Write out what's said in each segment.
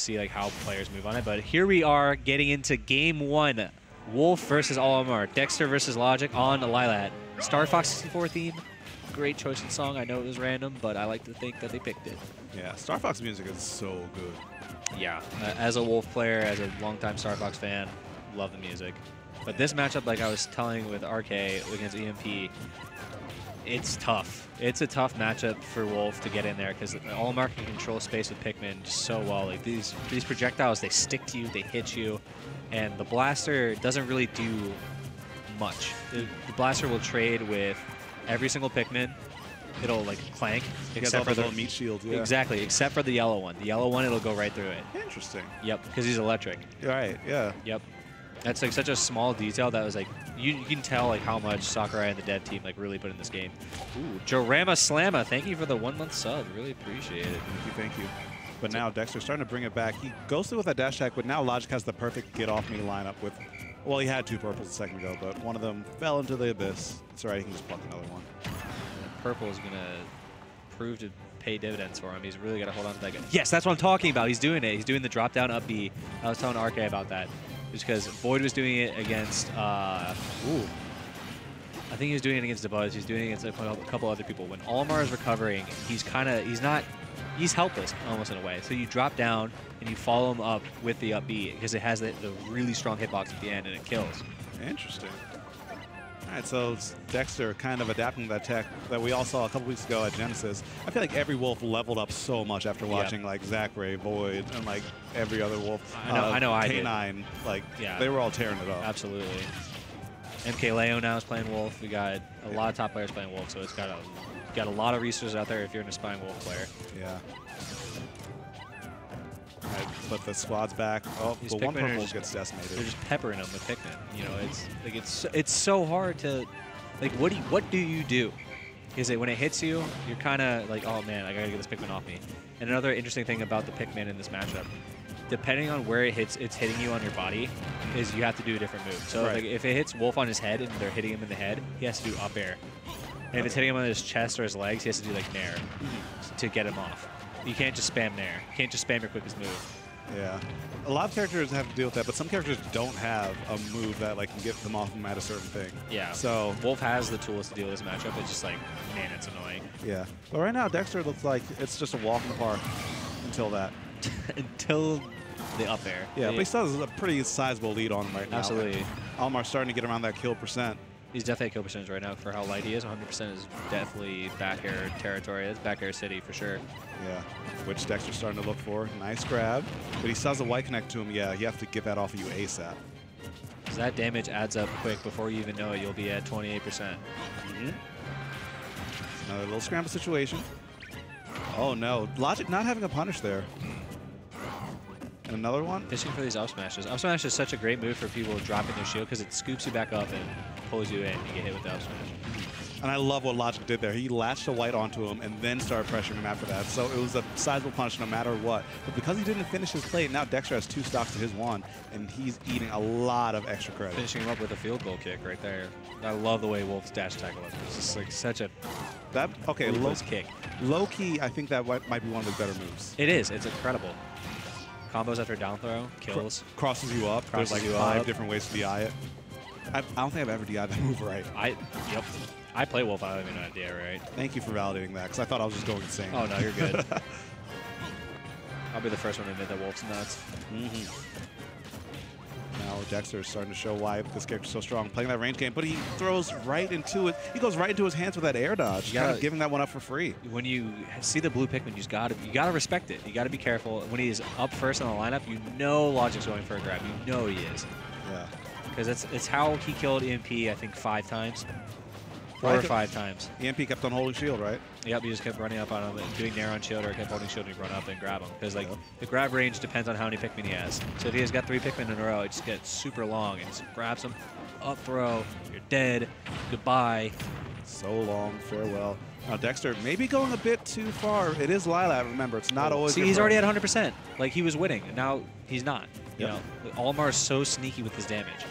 see like how players move on it. But here we are getting into game 1. Wolf versus Olimar. Dexter versus Logic on the Lilat. Star Fox 64 theme. Great choice in song. I know it was random, but I like to think that they picked it. Yeah, Star Fox music is so good. Yeah, as a Wolf player, as a longtime Star Fox fan, love the music. But this matchup, like I was telling with RK against EMP, it's tough. It's a tough matchup for Wolf to get in there because Olimar can control space with Pikmin just so well. Like these projectiles, they stick to you, they hit you, and the blaster doesn't really do much. The blaster will trade with every single Pikmin. It'll like clank, except for the meat shield. Yeah. Exactly, except for the yellow one. The yellow one, it'll go right through it. Interesting. Yep, because he's electric. Right. Yeah. Yep. That's like such a small detail that was like you can tell like how much Sakurai and the dev team like really put in this game. Ooh, Jorama Slamma, thank you for the 1-month sub. Really appreciate it. Thank you. But now Dexter's starting to bring it back. He goes through with that dash attack, but now Logic has the perfect get off me lineup with. Well, he had 2 purples a second ago, but one of them fell into the abyss. It's alright, he can just pluck another one. And purple is gonna prove to pay dividends for him. He's really got to hold on to that guy. Yes, that's what I'm talking about. He's doing it. He's doing the drop down up B. I was telling RK about that. Just because Void was doing it against, I think he was doing it against DeBuzz. He's doing it against a couple other people. When Olimar is recovering, he's helpless almost in a way. So you drop down and you follow him up with the up B because it has the really strong hitbox at the end and it kills. Interesting. All right, so Dexter kind of adapting that tech that we all saw a couple weeks ago at Genesis. I feel like every Wolf leveled up so much after watching like Zachary, Void, and like every other Wolf. I know. K9, like they were all tearing it up. Absolutely. MK Leo now is playing Wolf. We got a lot of top players playing Wolf, so it's got a lot of resources out there if you're an aspiring Wolf player. Yeah. Right, but the squad's back. Oh, the one purple gets decimated. They're just peppering them with Pikmin. You know, it's like it's so hard to like what do you do? Is it when it hits you, you're kind of like, oh man, I gotta get this Pikmin off me. And another interesting thing about the Pikmin in this matchup, depending on where it's hitting you on your body, is you have to do a different move. So like if it hits Wolf on his head and they're hitting him in the head, he has to do up air. And if it's hitting him on his chest or his legs, he has to do like nair to get him off. You can't just spam nair. You can't just spam your quickest move. Yeah. A lot of characters have to deal with that, but some characters don't have a move that like can get them off them at a certain thing. Yeah. So Wolf has the tools to deal with this matchup. It's just like, man, it's annoying. Yeah. But right now, Dexter looks like it's just a walk in the park until that. Until the up air. Yeah, but he still has a pretty sizable lead on him right now. Absolutely. Olimar's starting to get around that kill percent. He's definitely at kill percentage right now for how light he is. 100% is definitely back air territory. It's back air city for sure. Yeah, which Dexter's starting to look for. Nice grab. But he still has a white connect to him. Yeah, you have to get that off of you ASAP. Because that damage adds up quick. Before you even know it, you'll be at 28%. Another little scramble situation. Oh no, Logic not having a punish there. And another one. Fishing for these up smashes. Up smash is such a great move for people dropping their shield because it scoops you back up and pulls you in and you get hit with the up smash. And I love what Logic did there. He latched a white onto him and then started pressuring him after that. So it was a sizable punish no matter what. But because he didn't finish his plate, now Dexter has 2 stocks to his 1, and he's eating a lot of extra credit. Finishing him up with a field goal kick right there. I love the way Wolf's dash tackle is. It's just like such a low kick. Low key, I think that might be one of his better moves. It is. It's incredible. Combos after down throw, kills. Crosses you up. There's like 5 different ways to DI it. I don't think I've ever DI'd that move right. Yep. I play Wolf. I don't even know how to DI right. Thank you for validating that, because I thought I was just going insane. Oh, no, you're good. I'll be the first one to admit that Wolf's nuts. Now Dexter is starting to show why this character's so strong, playing that range game, but he throws right into it. He goes right into his hands with that air dodge, kind of giving that one up for free. When you see the blue Pikmin, you gotta respect it. You gotta be careful. When he's up first in the lineup, you know Logic's going for a grab. You know he is. Yeah. Because it's how he killed EMP, I think, 5 times. 4 or 5 times. EMP kept on holding shield, right? Yep, he just kept running up on him and doing nair on shield, or kept holding shield and he'd run up and grab him. Because like the grab range depends on how many Pikmin he has. So if he has got 3 Pikmin in a row, it just gets super long and just grabs him, up throw, you're dead, goodbye. So long, farewell. Now Dexter maybe going a bit too far. It is Lilat, remember, it's not always. See, he's already at 100%. Like he was winning, and now he's not. You know, Olimar is so sneaky with his damage.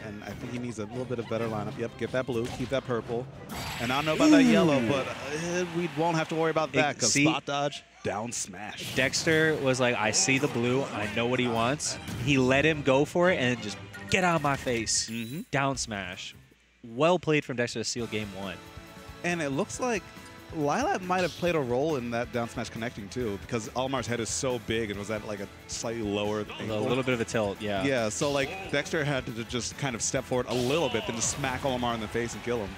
And I think he needs a little bit of better lineup. Yep, get that blue, keep that purple. And I don't know about that yellow, but we won't have to worry about that because See? spot dodge, down smash. Dexter was like, I see the blue. I know what he wants. He let him go for it and just get out of my face. Down smash. Well played from Dexter to seal game 1. And it looks like Lilac might have played a role in that down smash connecting too, because Olimar's head is so big and was at like a slightly lower angle. A little bit of a tilt, yeah. Yeah, so like Dexter had to just kind of step forward a little bit, then just smack Olimar in the face and kill him.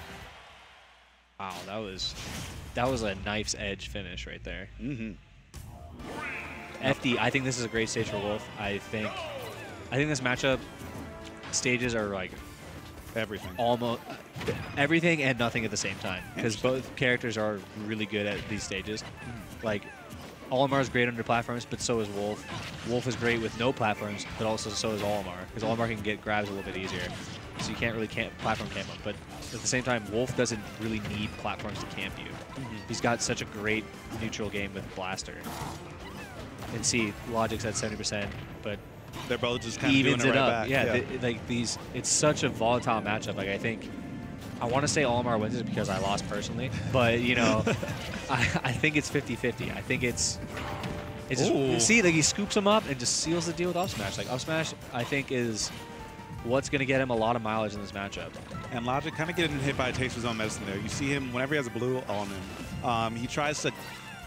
Wow, that was a knife's edge finish right there. FD, I think this is a great stage for Wolf. I think this matchup stages are like everything. Almost everything and nothing at the same time, because both characters are really good at these stages. Like Olimar is great under platforms, but so is Wolf. Wolf is great with no platforms, but also so is Olimar, because Olimar can get grabs a little bit easier. So you can't really platform camp him. But at the same time, Wolf doesn't really need platforms to camp you. He's got such a great neutral game with Blaster. And see, Logic's at 70%, but they're both just kind of evens doing it it right up. back. Yeah, like these, it's such a volatile matchup. Like I want to say Olimar wins it because I lost personally, but you know, I think it's 50-50. I think it's just, see, like he scoops him up and just seals the deal with up smash. Like up smash, I think is what's going to get him a lot of mileage in this matchup. And Logic kind of getting hit by a taste of his own medicine there. You see him whenever he has a blue on him, he tries to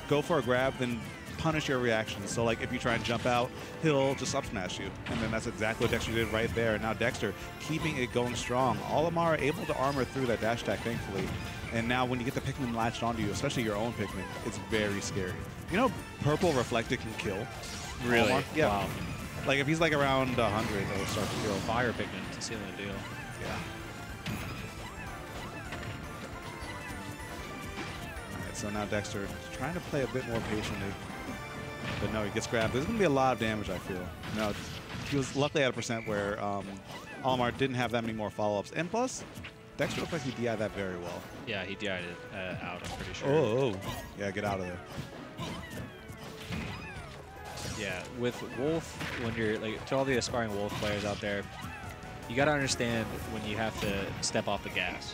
go for a grab, then punish your reaction. So like if you try and jump out, he'll just up smash you. And then that's exactly what Dexter did right there. And now Dexter keeping it going strong. Olimar able to armor through that dash attack, thankfully. And now when you get the Pikmin latched onto you, especially your own Pikmin, it's very scary. You know, purple reflected can kill. Really? Olimar? Yeah. Wow. Like if he's like around 100, it'll start to kill. Fire Pikmin to seal the deal. Yeah. Alright, so now Dexter trying to play a bit more patiently. But no, he gets grabbed. There's going to be a lot of damage, I feel. No, he was luckily at a percent where Olimar didn't have that many more follow-ups. And plus, Dexter looked like he DI'd that very well. Yeah, he DI'd it out, I'm pretty sure. Oh. Yeah, get out of there. Yeah, with Wolf, when you're, like, to all the aspiring Wolf players out there, you got to understand when you have to step off the gas.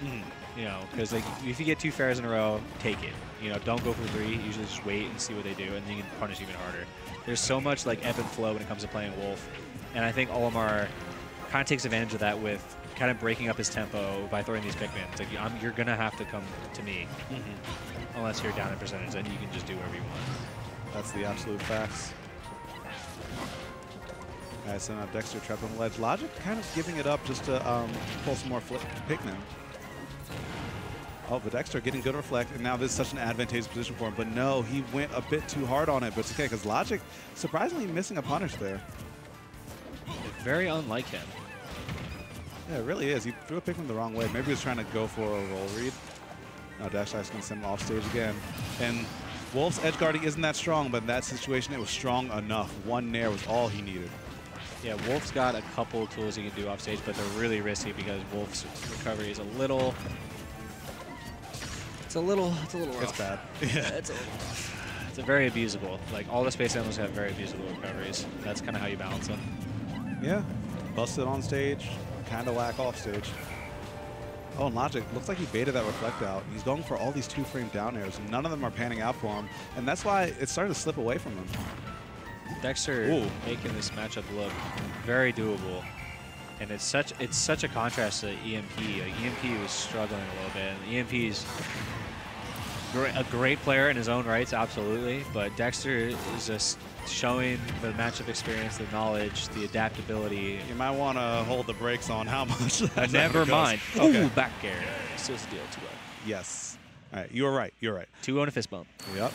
You know, because like, if you get 2 fairs in a row, take it. You know, don't go for 3. Usually just wait and see what they do, and then you can punish even harder. There's so much like ebb and flow when it comes to playing Wolf, and I think Olimar kind of takes advantage of that with kind of breaking up his tempo by throwing these Pikmin. It's like, you're going to have to come to me, unless you're down in percentage, then you can just do whatever you want. That's the absolute facts. All right, so now Dexter trapped on the ledge. Logic kind of giving it up just to pull some more Pikmin. Oh, but Dexter getting good reflect, and now this is such an advantageous position for him. But no, he went a bit too hard on it, but it's okay, because Logic surprisingly missing a punish there. Very unlike him. Yeah, it really is. He threw a Pikmin the wrong way. Maybe he was trying to go for a roll read. Now Dash Ice going to send him off stage again. And Wolf's edge guarding isn't that strong, but in that situation, it was strong enough. One Nair was all he needed. Yeah, Wolf's got a couple tools he can do off stage, but they're really risky because Wolf's recovery is a little... It's a little rough. It's bad. Yeah, it's a little rough. It's a very abusable. Like, all the Space Animals have very abusable recoveries. That's kind of how you balance them. Yeah. Busted on stage, kind of whack off stage. Oh, and Logic looks like he baited that reflect out. He's going for all these 2-frame down airs, and none of them are panning out for him. And that's why it's starting to slip away from him. Dexter making this matchup look very doable. And it's such a contrast to EMP. Like, EMP was struggling a little bit. And EMP's a great player in his own rights, absolutely. But Dexter is just showing the matchup experience, the knowledge, the adaptability. You might want to hold the brakes on how much that Never mind. Okay. Ooh, back air. Seals the deal, 2-0. Yes. All right, you were right. You're right. 2-0 and a fist bump. Yep.